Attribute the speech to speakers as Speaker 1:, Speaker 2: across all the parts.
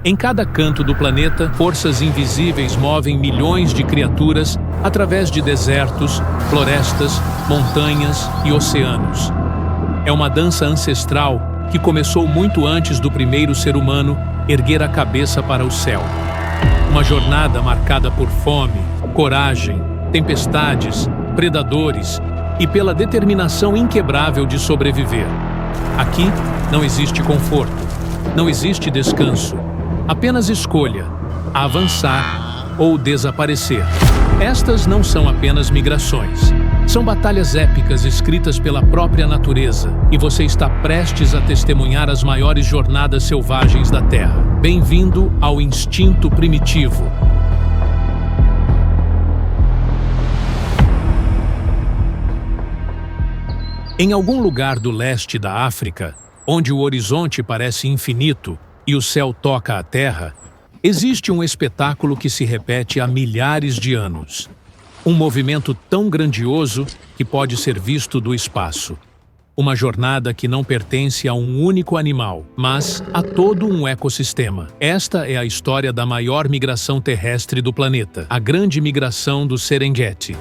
Speaker 1: Em cada canto do planeta, forças invisíveis movem milhões de criaturas através de desertos, florestas, montanhas e oceanos. É uma dança ancestral que começou muito antes do primeiro ser humano erguer a cabeça para o céu. Uma jornada marcada por fome, coragem, tempestades, predadores e pela determinação inquebrável de sobreviver. Aqui não existe conforto, não existe descanso, apenas escolha, avançar ou desaparecer. Estas não são apenas migrações. São batalhas épicas escritas pela própria natureza, e você está prestes a testemunhar as maiores jornadas selvagens da Terra. Bem-vindo ao instinto primitivo. Em algum lugar do leste da África, onde o horizonte parece infinito e o céu toca a terra, existe um espetáculo que se repete há milhares de anos. Um movimento tão grandioso que pode ser visto do espaço. Uma jornada que não pertence a um único animal, mas a todo um ecossistema. Esta é a história da maior migração terrestre do planeta, a Grande Migração do Serengeti.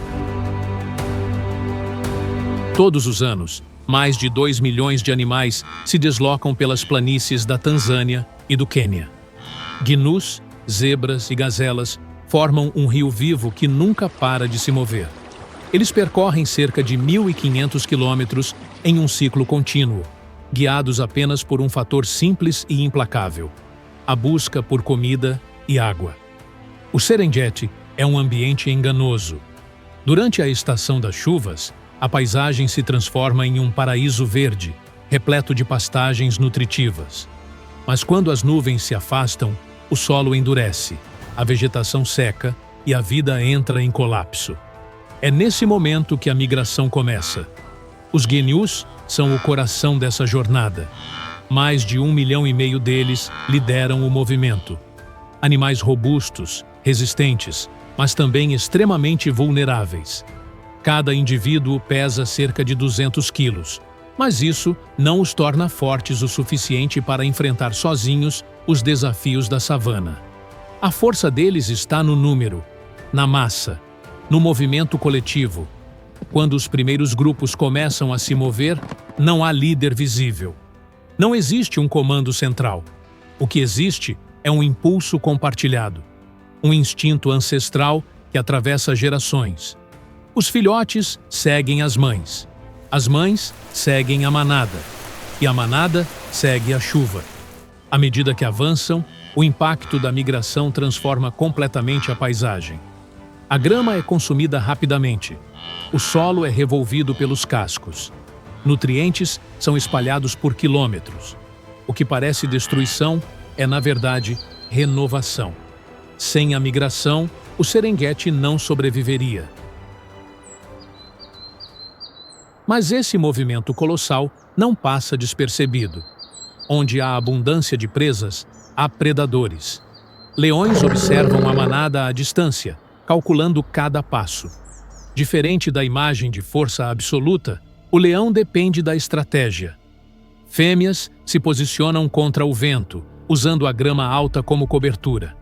Speaker 1: Todos os anos, mais de 2 milhões de animais se deslocam pelas planícies da Tanzânia e do Quênia. Gnus, zebras e gazelas formam um rio vivo que nunca para de se mover. Eles percorrem cerca de 1.500 quilômetros em um ciclo contínuo, guiados apenas por um fator simples e implacável: a busca por comida e água. O Serengeti é um ambiente enganoso. Durante a estação das chuvas, a paisagem se transforma em um paraíso verde, repleto de pastagens nutritivas. Mas quando as nuvens se afastam, o solo endurece, a vegetação seca e a vida entra em colapso. É nesse momento que a migração começa. Os Gnus são o coração dessa jornada. Mais de 1,5 milhão deles lideram o movimento. Animais robustos, resistentes, mas também extremamente vulneráveis. Cada indivíduo pesa cerca de 200 quilos, mas isso não os torna fortes o suficiente para enfrentar sozinhos os desafios da savana. A força deles está no número, na massa, no movimento coletivo. Quando os primeiros grupos começam a se mover, não há líder visível. Não existe um comando central. O que existe é um impulso compartilhado, um instinto ancestral que atravessa gerações. Os filhotes seguem as mães seguem a manada, e a manada segue a chuva. À medida que avançam, o impacto da migração transforma completamente a paisagem. A grama é consumida rapidamente. O solo é revolvido pelos cascos. Nutrientes são espalhados por quilômetros. O que parece destruição é, na verdade, renovação. Sem a migração, o Serengeti não sobreviveria. Mas esse movimento colossal não passa despercebido. Onde há abundância de presas, há predadores. Leões observam a manada à distância, calculando cada passo. Diferente da imagem de força absoluta, o leão depende da estratégia. Fêmeas se posicionam contra o vento, usando a grama alta como cobertura.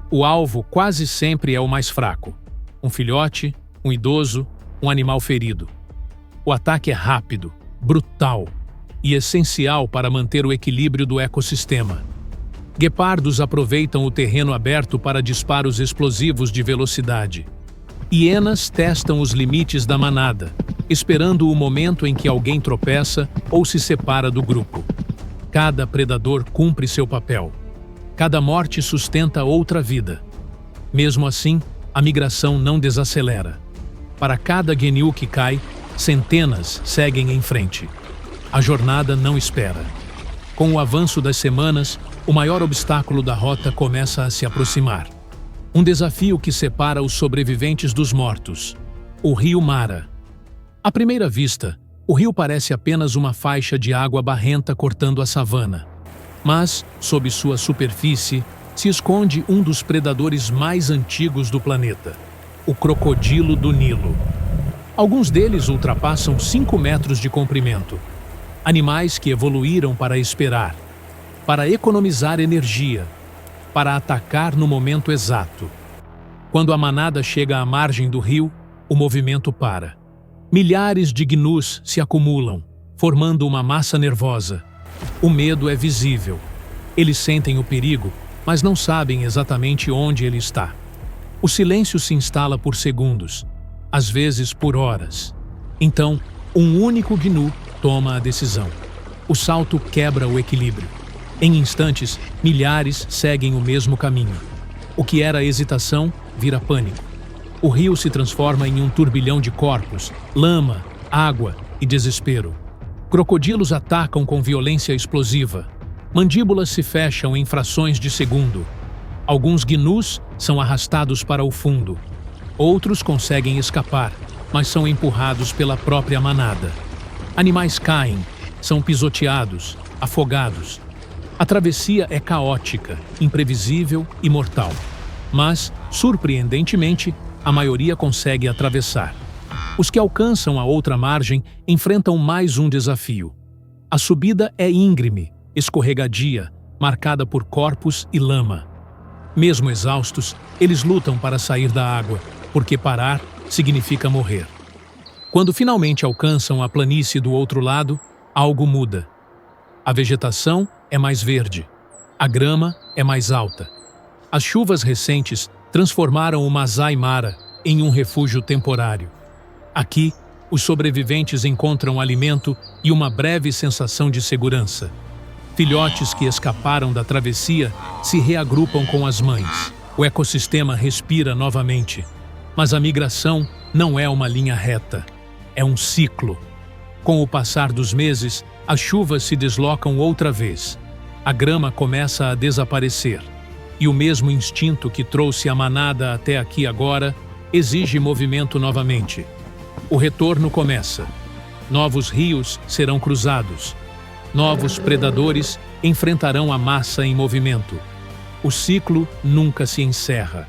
Speaker 1: O alvo quase sempre é o mais fraco: um filhote, um idoso, um animal ferido. O ataque é rápido, brutal e essencial para manter o equilíbrio do ecossistema. Guepardos aproveitam o terreno aberto para disparos explosivos de velocidade. Hienas testam os limites da manada, esperando o momento em que alguém tropeça ou se separa do grupo. Cada predador cumpre seu papel. Cada morte sustenta outra vida. Mesmo assim, a migração não desacelera. Para cada Gnu que cai, centenas seguem em frente. A jornada não espera. Com o avanço das semanas, o maior obstáculo da rota começa a se aproximar. Um desafio que separa os sobreviventes dos mortos: o rio Mara. À primeira vista, o rio parece apenas uma faixa de água barrenta cortando a savana. Mas, sob sua superfície, se esconde um dos predadores mais antigos do planeta: o crocodilo do Nilo. Alguns deles ultrapassam 5 metros de comprimento. Animais que evoluíram para esperar, para economizar energia, para atacar no momento exato. Quando a manada chega à margem do rio, o movimento para. Milhares de gnus se acumulam, formando uma massa nervosa. O medo é visível. Eles sentem o perigo, mas não sabem exatamente onde ele está. O silêncio se instala por segundos, às vezes por horas. Então, um único gnu toma a decisão. O salto quebra o equilíbrio. Em instantes, milhares seguem o mesmo caminho. O que era hesitação vira pânico. O rio se transforma em um turbilhão de corpos, lama, água e desespero. Crocodilos atacam com violência explosiva. Mandíbulas se fecham em frações de segundo. Alguns gnus são arrastados para o fundo. Outros conseguem escapar, mas são empurrados pela própria manada. Animais caem, são pisoteados, afogados. A travessia é caótica, imprevisível e mortal. Mas, surpreendentemente, a maioria consegue atravessar. Os que alcançam a outra margem enfrentam mais um desafio. A subida é íngreme, escorregadia, marcada por corpos e lama. Mesmo exaustos, eles lutam para sair da água, porque parar significa morrer. Quando finalmente alcançam a planície do outro lado, algo muda. A vegetação é mais verde. A grama é mais alta. As chuvas recentes transformaram o Masai Mara em um refúgio temporário. Aqui, os sobreviventes encontram alimento e uma breve sensação de segurança. Filhotes que escaparam da travessia se reagrupam com as mães. O ecossistema respira novamente. Mas a migração não é uma linha reta. É um ciclo. Com o passar dos meses, as chuvas se deslocam outra vez. A grama começa a desaparecer. E o mesmo instinto que trouxe a manada até aqui agora exige movimento novamente. O retorno começa. Novos rios serão cruzados. Novos predadores enfrentarão a massa em movimento. O ciclo nunca se encerra.